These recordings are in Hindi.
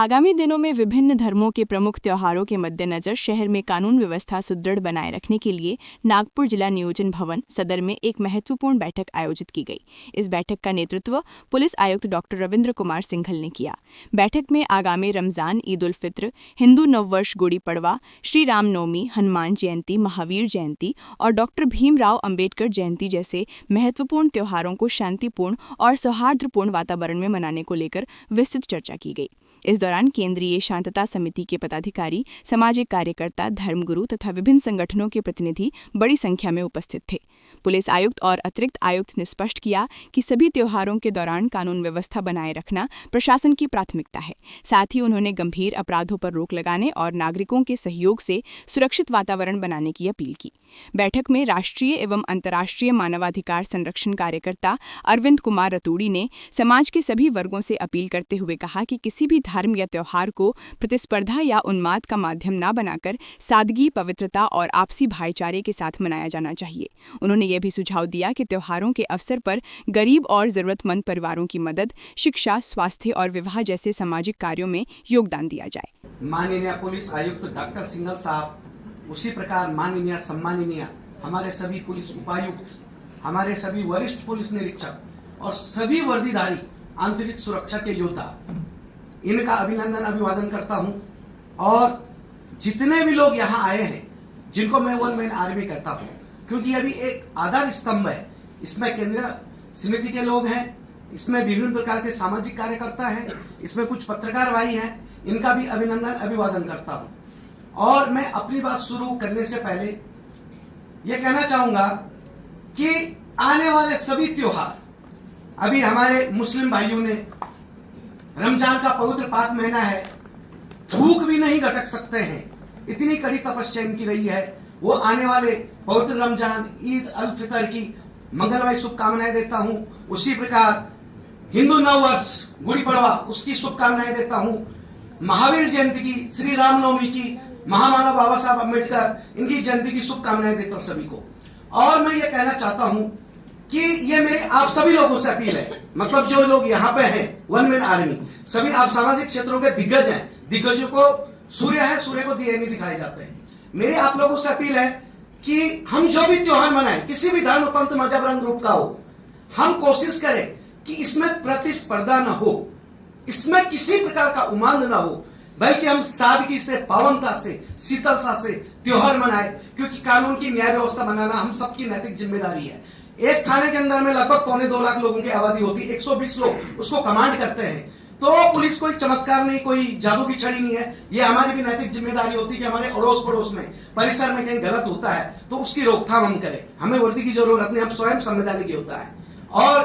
आगामी दिनों में विभिन्न धर्मों के प्रमुख त्योहारों के मद्देनजर शहर में कानून व्यवस्था सुदृढ़ बनाए रखने के लिए नागपुर जिला नियोजन भवन सदर में एक महत्वपूर्ण बैठक आयोजित की गई। इस बैठक का नेतृत्व पुलिस आयुक्त डॉक्टर रविंद्र कुमार सिंघल ने किया। बैठक में आगामी रमजान, ईद उल फित्र, हिंदू नववर्ष, गुड़ी पड़वा, श्री रामनवमी, हनुमान जयंती, महावीर जयंती और डॉक्टर भीमराव अंबेडकर जयंती जैसे महत्वपूर्ण त्योहारों को शांतिपूर्ण और सौहार्दपूर्ण वातावरण में मनाने को लेकर विस्तृत चर्चा की गई। इस दौरान केंद्रीय शांतता समिति के पदाधिकारी, सामाजिक कार्यकर्ता, धर्मगुरु तथा विभिन्न संगठनों के प्रतिनिधि बड़ी संख्या में उपस्थित थे। पुलिस आयुक्त और अतिरिक्त आयुक्त ने स्पष्ट किया कि सभी त्योहारों के दौरान कानून व्यवस्था बनाए रखना प्रशासन की प्राथमिकता है। साथ ही उन्होंने गंभीर अपराधों पर रोक लगाने और नागरिकों के सहयोग से सुरक्षित वातावरण बनाने की अपील की। बैठक में राष्ट्रीय एवं अंतर्राष्ट्रीय मानवाधिकार संरक्षण कार्यकर्ता अरविंद कुमार रतूड़ी ने समाज के सभी वर्गों से अपील करते हुए कहा कि किसी भी धर्म या त्योहार को प्रतिस्पर्धा या उन्माद का माध्यम न बनाकर सादगी, पवित्रता और आपसी भाईचारे के साथ मनाया जाना चाहिए। उन्होंने यह भी सुझाव दिया कि त्योहारों के अवसर पर गरीब और जरूरतमंद परिवारों की मदद, शिक्षा, स्वास्थ्य और विवाह जैसे सामाजिक कार्यों में योगदान दिया जाए। माननीय पुलिस आयुक्त डॉक्टर सिंघल साहब, उसी प्रकार माननीय सम्माननीय हमारे सभी पुलिस उपायुक्त, हमारे सभी वरिष्ठ पुलिस निरीक्षक और सभी वर्दीधारी आंतरिक सुरक्षा के योद्धा, इनका अभिनंदन अभिवादन करता हूं। और जितने भी लोग यहाँ आए हैं, जिनको मैं वन मैन आर्मी कहता हूं, क्योंकि अभी एक आधार स्तंभ है। इसमें केंद्रीय समिति के लोग हैं, इसमें विभिन्न प्रकार के सामाजिक कार्यकर्ता हैं, इसमें कुछ पत्रकार भाई हैं, इनका भी अभिनंदन अभिवादन करता हूं। और मैं अपनी बात शुरू करने से पहले यह कहना चाहूंगा कि आने वाले सभी त्योहार, अभी हमारे मुस्लिम भाइयों ने रमजान का पवित्र पाक महीना है, थूक भी नहीं घटक सकते हैं, इतनी कड़ी तपस्या इनकी रही है। वो आने वाले पवित्र रमजान, ईद उल फितर की मंगलमय शुभकामनाएं देता हूं। उसी प्रकार हिंदू नववर्ष, गुड़ी पड़वा, उसकी शुभकामनाएं देता हूं। महावीर जयंती की, श्री रामनवमी की, महामानव बाबा साहब अम्बेडकर, इनकी जयंती की शुभकामनाएं देता हूं सभी को। और मैं ये कहना चाहता हूं कि ये मेरे आप सभी लोगों से अपील है, मतलब जो लोग यहाँ पे हैं, वन मैन आर्मी, सभी आप सामाजिक क्षेत्रों के दिग्गज हैं। दिग्गजों को सूर्य है, सूर्य को दिए नहीं दिखाए जाते हैं। मेरी आप लोगों से अपील है कि हम जो भी त्योहार मनाएं, किसी भी धर्म, पंथ, मजहब, रंग रूप का हो, हम कोशिश करें कि इसमें प्रतिस्पर्धा न हो, इसमें किसी प्रकार का उमांग न हो, बल्कि हम सादगी से, पावनता से, शीतलता से त्योहार मनाएं। क्योंकि कानून की न्याय व्यवस्था बनाना हम सबकी नैतिक जिम्मेदारी है। एक थाने के अंदर में लगभग 2.25 लाख लोगों की आबादी होती है, 120 लोग उसको कमांड करते हैं। तो पुलिस कोई चमत्कार नहीं, कोई जादू की छड़ी नहीं है। ये हमारी भी नैतिक जिम्मेदारी होती है कि हमारे अड़ोस पड़ोस में, परिसर में कहीं गलत होता है तो उसकी रोकथाम हम करें। हमें वर्दी की जरूरत नहीं, हम स्वयं संवैधानिक होता है। और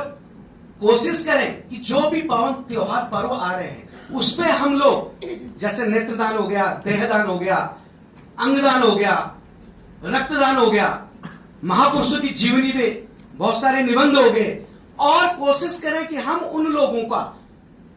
कोशिश करें कि जो भी पावन त्योहार पर्व आ रहे हैं उसमें हम लोग, जैसे नेत्रदान हो गया, देहदान हो गया, अंगदान हो गया, रक्तदान हो गया, महापुरुषों की जीवनी पे बहुत सारे निबंध हो गए, और कोशिश करें कि हम उन लोगों का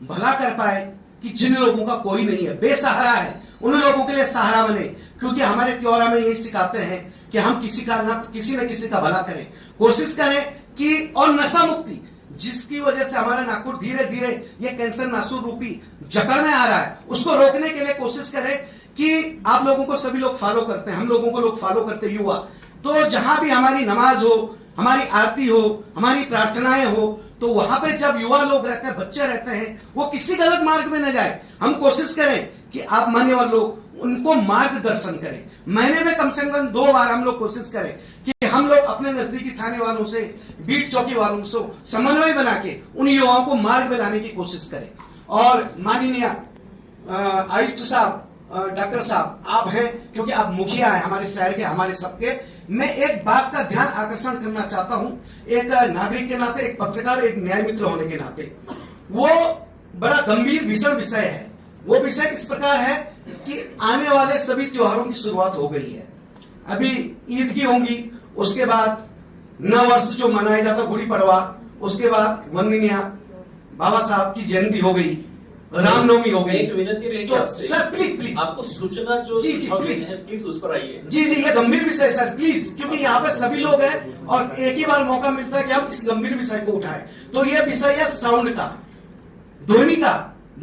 भला कर पाए कि जिन लोगों का कोई नहीं है, बेसहारा है, उन लोगों के लिए सहारा बने। क्योंकि हमारे त्योहार हमें यही सिखाते हैं कि हम किसी न किसी का भला करें, कोशिश करें कि, और नशा मुक्ति, जिसकी वजह से हमारा नागपुर धीरे धीरे ये कैंसर नासूर रूपी जकड़ में आ रहा है, उसको रोकने के लिए कोशिश करें कि आप लोगों को सभी लोग फॉलो करते हैं, हम लोगों को लोग फॉलो करते युवा, तो जहां भी हमारी नमाज हो, हमारी आरती हो, हमारी प्रार्थनाएं हो, तो वहां पे जब युवा लोग रहते हैं, बच्चे रहते हैं, वो किसी गलत मार्ग में न जाए। हम कोशिश करें कि आप मान्यवर लोग उनको मार्गदर्शन करें। महीने में कम से कम 2 बार हम लोग कोशिश करें कि हम लोग अपने नजदीकी थाने वालों से, बीट चौकी वालों से समन्वय बना के उन युवाओं को मार्ग में लाने की कोशिश करें। और माननीय आयुक्त साहब, डॉक्टर साहब, आप हैं, क्योंकि आप मुखिया हैं हमारे शहर के, हमारे सबके, मैं एक बात का ध्यान आकर्षण करना चाहता हूं, एक नागरिक के नाते, एक पत्रकार, एक न्याय मित्र होने के नाते। वो बड़ा गंभीर भीषण विषय है। वो विषय इस प्रकार है कि आने वाले सभी त्योहारों की शुरुआत हो गई है। अभी ईद की होंगी, उसके बाद नववर्ष जो मनाया जाता गुड़ी पड़वा, उसके बाद वंदनीय बाबा साहब की जयंती हो गई, रामनवमी हो गई। विनती रहेगी तो आपसे, सर प्लीज आपको सूचना जो प्लीज उस पर आइए। जी, ये गंभीर विषय है सर, प्लीज, क्योंकि यहाँ पे सभी लोग हैं और एक ही बार मौका मिलता है कि हम इस गंभीर विषय को उठाएं। तो ये विषय है साउंड का, ध्वनि का,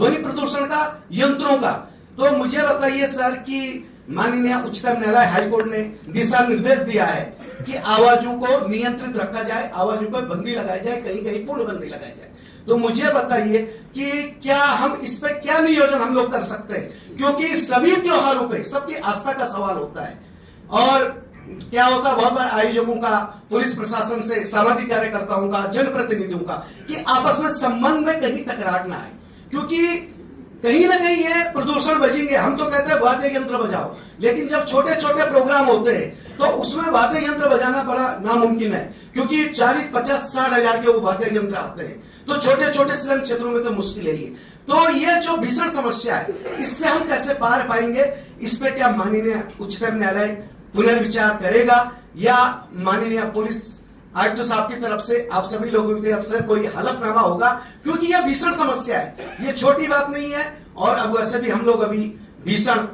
ध्वनि प्रदूषण का, यंत्रों का। तो मुझे बताइए सर कि माननीय उच्चतम न्यायालय हाईकोर्ट ने दिशा निर्देश दिया है कि आवाजों को नियंत्रित रखा जाए, आवाजों पर बंदी लगाई जाए, कहीं कहीं पूर्ण बंदी लगाई जाए। तो मुझे बताइए कि क्या हम इस पे क्या नियोजन हम लोग कर सकते हैं, क्योंकि सभी त्योहारों पे सबकी आस्था का सवाल होता है। और क्या होता है बहुत बार आयोजकों का, पुलिस प्रशासन से, सामाजिक कार्यकर्ताओं का, जनप्रतिनिधियों का, कि आपस में संबंध में कहीं टकराट ना आए, क्योंकि कहीं ना कहीं ये प्रदूषण बचेंगे। हम तो कहते हैं वाद्य यंत्र बजाओ, लेकिन जब छोटे छोटे प्रोग्राम होते हैं तो उसमें वाद्य यंत्र बजाना बड़ा नामुमकिन है, क्योंकि 40, 50, 60 हजार के वो वाद्य यंत्र आते हैं। तो छोटे छोटे स्लम क्षेत्रों में तो मुश्किल है ये। तो ये जो भीषण समस्या है, इससे हम कैसे पार पाएंगे, इस पे क्या माननीय उच्चतम न्यायालय पुनर्विचार करेगा, या माननीय पुलिस आयुक्त साहब की तरफ से, आप सभी लोगों की तरफ से कोई हलफनामा होगा, क्योंकि यह भीषण समस्या है, ये छोटी बात नहीं है। और अब वैसे भी हम लोग अभी भीषण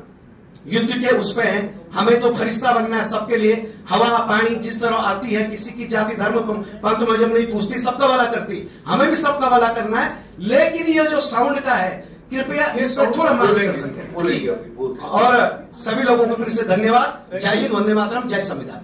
युद्ध के उस पे हैं, हमें तो फरिश्ता बनना है सबके लिए। हवा पानी जिस तरह आती है, किसी की जाति धर्म पंथ मजहब नहीं पूछती, सबका भला करती, हमें भी सबका भला करना है। लेकिन ये जो साउंड का है, कृपया इस पर थोड़ा मार्गदर्शन करें। और सभी लोगों को फिर से धन्यवाद। जय हिंद, वंदे मातरम, जय संविधान।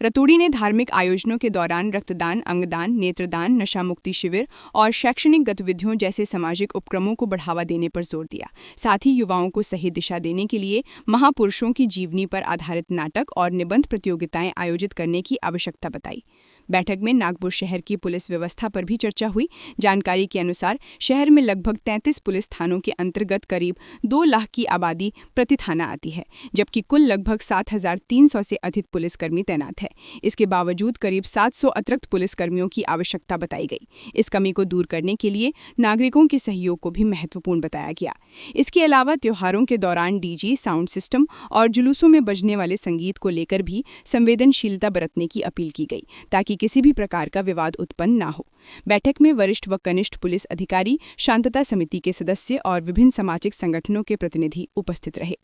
रतूड़ी ने धार्मिक आयोजनों के दौरान रक्तदान, अंगदान, नेत्रदान, नशा मुक्ति शिविर और शैक्षणिक गतिविधियों जैसे सामाजिक उपक्रमों को बढ़ावा देने पर जोर दिया। साथ ही युवाओं को सही दिशा देने के लिए महापुरुषों की जीवनी पर आधारित नाटक और निबंध प्रतियोगिताएं आयोजित करने की आवश्यकता बताई। बैठक में नागपुर शहर की पुलिस व्यवस्था पर भी चर्चा हुई। जानकारी के अनुसार शहर में लगभग 33 पुलिस थानों के अंतर्गत करीब 2 लाख की आबादी प्रति थाना आती है, जबकि कुल लगभग 7,300 से अधिक पुलिसकर्मी तैनात है। इसके बावजूद करीब 700 अतिरिक्त पुलिसकर्मियों की आवश्यकता बताई गई। इस कमी को दूर करने के लिए नागरिकों के सहयोग को भी महत्वपूर्ण बताया गया। इसके अलावा त्योहारों के दौरान डीजे, साउंड सिस्टम और जुलूसों में बजने वाले संगीत को लेकर भी संवेदनशीलता बरतने की अपील की गई, ताकि किसी भी प्रकार का विवाद उत्पन्न न हो। बैठक में वरिष्ठ व कनिष्ठ पुलिस अधिकारी, शांतता समिति के सदस्य और विभिन्न सामाजिक संगठनों के प्रतिनिधि उपस्थित रहे।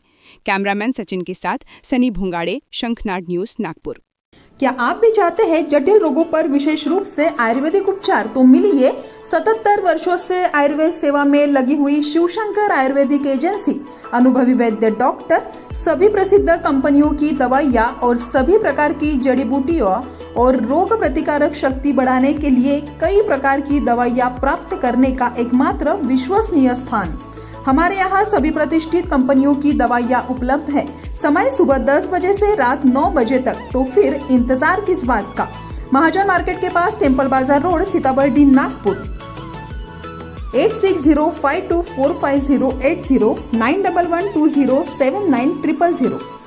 कैमरामैन सचिन के साथ सनी भुंगाड़े, शंखनाद न्यूज, नागपुर। क्या आप भी चाहते हैं जटिल रोगों पर विशेष रूप से आयुर्वेदिक उपचार? तो मिलिए 77 वर्षों से आयुर्वेद सेवा में लगी हुई शिवशंकर आयुर्वेदिक एजेंसी, अनुभवी वैद्य डॉक्टर, सभी प्रसिद्ध कंपनियों की दवाइयाँ और सभी प्रकार की जड़ी बूटियों और रोग प्रतिकारक शक्ति बढ़ाने के लिए कई प्रकार की दवाइयाँ प्राप्त करने का एकमात्र विश्वसनीय स्थान। हमारे यहाँ सभी प्रतिष्ठित कंपनियों की दवाइयाँ उपलब्ध है। समय सुबह 10 बजे से रात 9 बजे तक। तो फिर इंतजार किस बात का? महाजन मार्केट के पास, टेम्पल बाजार रोड, सीताबर्डी, नागपुर। 8605245080 911207900।